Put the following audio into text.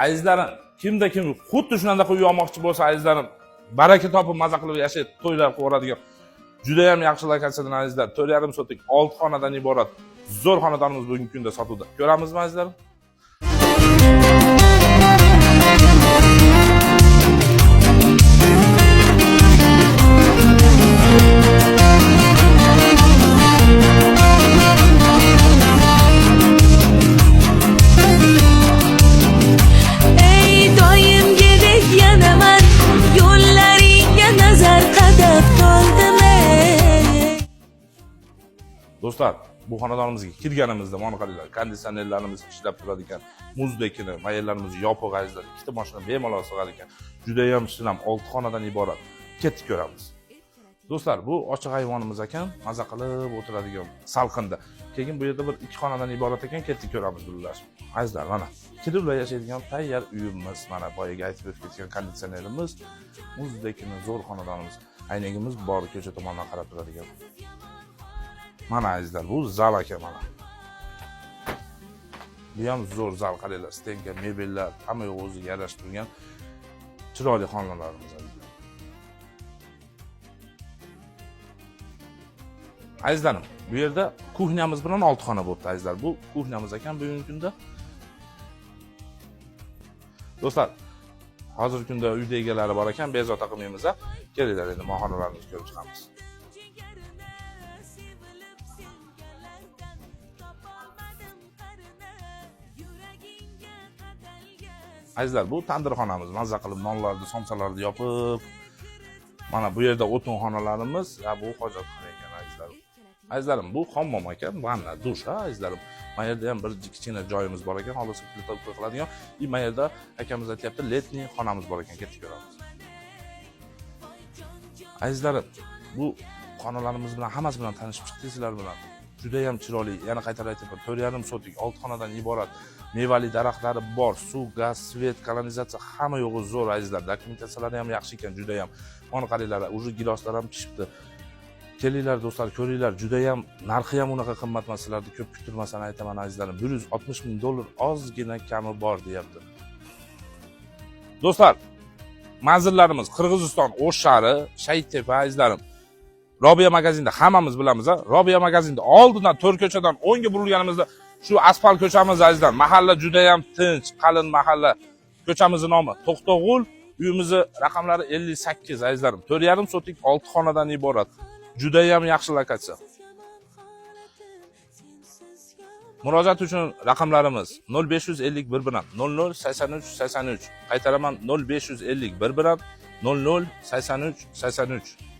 Azizlarim, kimda kim xuddi shunday qo'yib olmoqchi bo'lsa, azizlarim, baraka topib maza qilib yashaydi, to'ylar qiladigan juda ham yaxshi lokatsiyadan azizlar, 4,5 sotik 6 xonadan iborat zo'r xonadonimiz bugungi kunda sotuvda. Ko'ramizmi azizlarim? Do'stlar, bu xonadonimizga kirganimizda mana qaranglar, konditsionerlarimiz ishlab turadi ekan, muzdekini, mayerlarimiz yopiq azizlar, ikkita mashina bemalol sig'ar ekan. Juda ham shinam 6 xonadan iborat. Ketib ko'ramiz. Do'stlar, bu ochiq ayvonimiz ekan, maza qilib o'tiradigan salqinda. Keyin bu yerda bir 2 xonadan iborat ekan, ketib ko'ramiz bular. Azizlar, mana kirib yashaydigan tayyor uyimiz, mana boyaga aytib o'tgan konditsionerimiz, muzdekini zo'r xonadonimiz, aynagimiz bor, ko'cha tomondan qarab turadigan. Mana azizlar, bu zal ekan mana. Bu ham zo'r zal, qaranglar, stenka, mebellar, hamma yo'q o'ziga yarashib turgan chiroyli xonalarimiz azizlar. Azizlarim, bu yerda kuxnyamiz bilan 6 xona bo'libdi azizlar. Bu kuxnyamiz ekan bugungi kunda. Do'stlar, hozirgi kunda uyda egalari bor ekan, bezovta qilmaymiz. Kelinglar endi xonalarimizni ko'rib chiqamiz. Azizlar, bu tandirxonamiz, mazza qilib nonlarni, somsalarni yopib. Mana bu yerda o'tin xonalarimiz, bu hojatxona ekan azizlarim. Azizlarim, bu hammom ekan, vanna, dush, azizlarim. Mana yerda ham bir kichkina joyimiz bor ekan, hozir plita qiladigan. Mana yerda akamiz aytayapti, letniy xonamiz bor ekan, ketib ko'ramiz. Azizlarim, bu xonalarimiz bilan hammasi bilan tanishib chiqdingizlar bilan. Juda ham chiroyli, yana qaytarib aytaman, 4,5 sotik 6 xonadan iborat. Mevali daraxtlari bor, suv, gaz, svet, kanalizatsiya hamma yo'g'i zo'r azizlar. Dokumentatsiyalari ham yaxshi ekan, juda ham. Mana qaranglar, uje giloslar ham pishibdi. Kelinglar do'stlar, ko'ringlar, juda ham narxi ham unaqa qimmat emas, sizlarni ko'p kuttirmasdan aytaman azizlarim. $160,000 ozgina kami bor deyapti. Do'stlar, manzillarimiz Qirg'iziston O'sh shahri, Shaytepa azizlarim. Robiya magazinda hammamiz bilamiz, Robiya magazinda oldidan To'rko'chadan o'ngga burilganimizda shu asfalt ko'chamiz azizlar. Mahalla juda ham tinch, qalin mahalla. Ko'chamizning nomi To'xtag'ul, uyimizning raqamlari 58 azizlarim. 4,5 sotik 6 xonadan iborat. Juda ham yaxshi lokatsiya. Murojaat uchun raqamlarimiz 0550 11 00 83 83. Qaytaraman 0550 11 00 83 83.